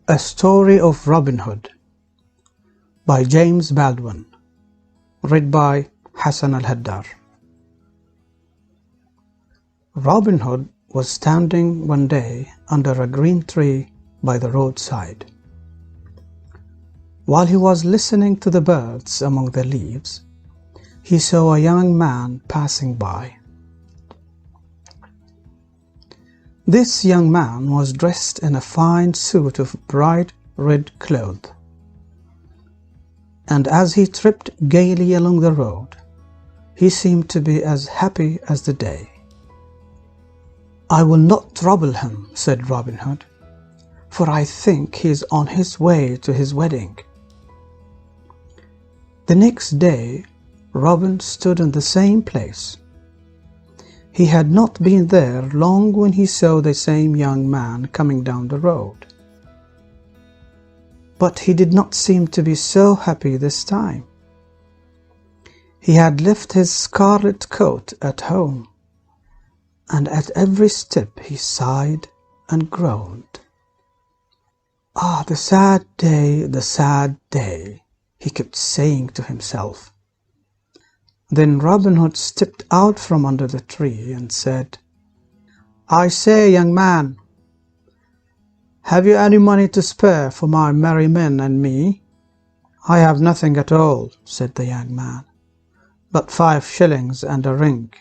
A Story of Robin Hood by James Baldwin. Read by Hassan al-Haddar. Robin Hood was standing one day under a green tree by the roadside. While he was listening to the birds among the leaves, he saw a young man passing by. This young man was dressed in a fine suit of bright red cloth, and as he tripped gaily along the road, he seemed to be as happy as the day. "I will not trouble him," said Robin Hood, "for I think he is on his way to his wedding." The next day, Robin stood in the same place. He had not been there long when he saw the same young man coming down the road. But he did not seem to be so happy this time. He had left his scarlet coat at home, and at every step he sighed and groaned. "Ah, the sad day," he kept saying to himself. Then Robin Hood stepped out from under the tree and said, "I say, young man, have you any money to spare for my merry men and me?" "I have nothing at all," said the young man, "but 5 shillings and a ring."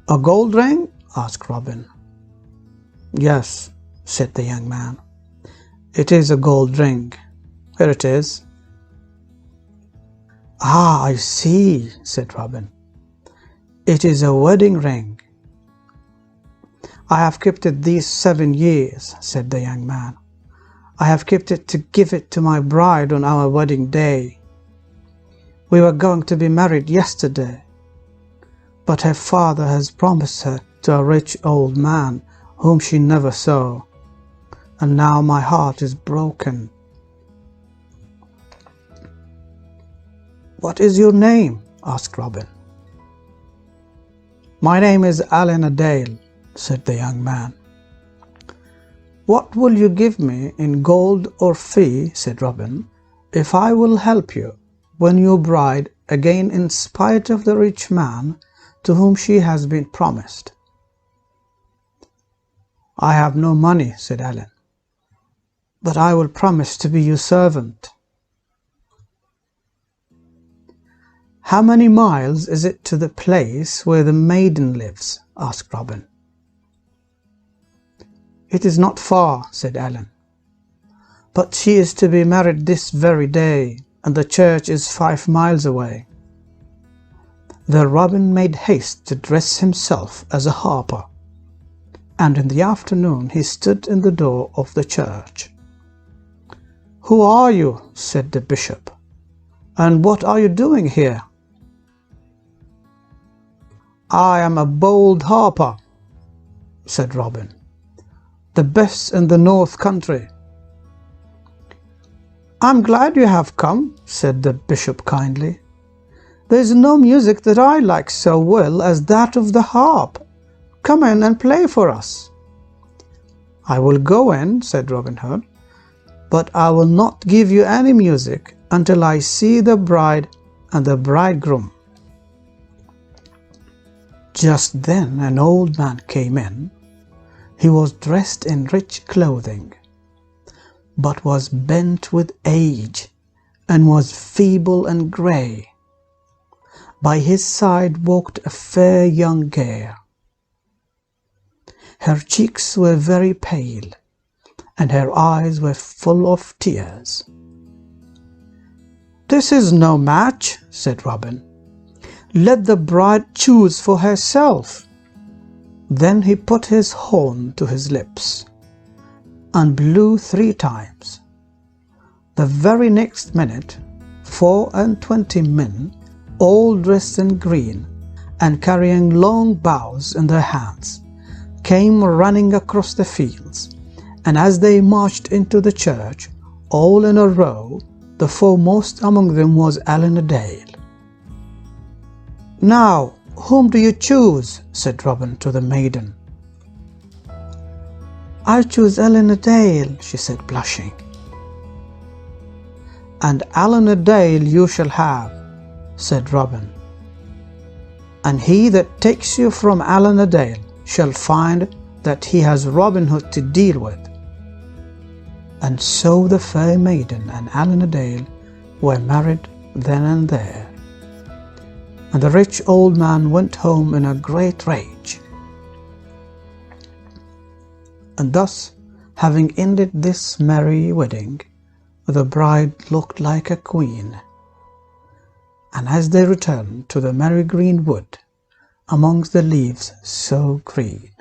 "A gold ring?" asked Robin. "Yes," said the young man, "it is a gold ring. Here it is." "Ah, I see," said Robin. "It is a wedding ring." "I have kept it these 7 years," said the young man. "I have kept it to give it to my bride on our wedding day. We were going to be married yesterday, but her father has promised her to a rich old man whom she never saw, and now my heart is broken." "What is your name?" asked Robin. "My name is Allen Dale," said the young man. "What will you give me in gold or fee," said Robin, "if I will help you win your bride again in spite of the rich man to whom she has been promised?" "I have no money," said Allen, "but I will promise to be your servant." "How many miles is it to the place where the maiden lives?" asked Robin. "It is not far," said Allen, "but she is to be married this very day, and the church is 5 miles away." Then Robin made haste to dress himself as a harper, and in the afternoon he stood in the door of the church. "Who are you?" said the bishop, "and what are you doing here?" "I am a bold harper," said Robin, "the best in the north country." "I'm glad you have come," said the bishop kindly. "There is no music that I like so well as that of the harp. Come in and play for us." "I will go in," said Robin Hood, "but I will not give you any music until I see the bride and the bridegroom." Just then an old man came in. He was dressed in rich clothing, but was bent with age, and was feeble and grey. By his side walked a fair young girl. Her cheeks were very pale, and her eyes were full of tears. "This is no match," said Robin. "Let the bride choose for herself." Then he put his horn to his lips and blew 3 times. The very next minute 24 men, all dressed in green and carrying long bows in their hands, came running across the fields, and as they marched into the church, all in a row, the foremost among them was Allen Dale. "Now, whom do you choose?" said Robin to the maiden. "I choose Eleanor Dale," she said, blushing. "And Eleanor Dale you shall have," said Robin. "And he that takes you from Eleanor Dale shall find that he has Robin Hood to deal with." And so the fair maiden and Eleanor Dale were married then and there. And the rich old man went home in a great rage. And thus, having ended this merry wedding, the bride looked like a queen. And as they returned to the merry green wood, amongst the leaves so green,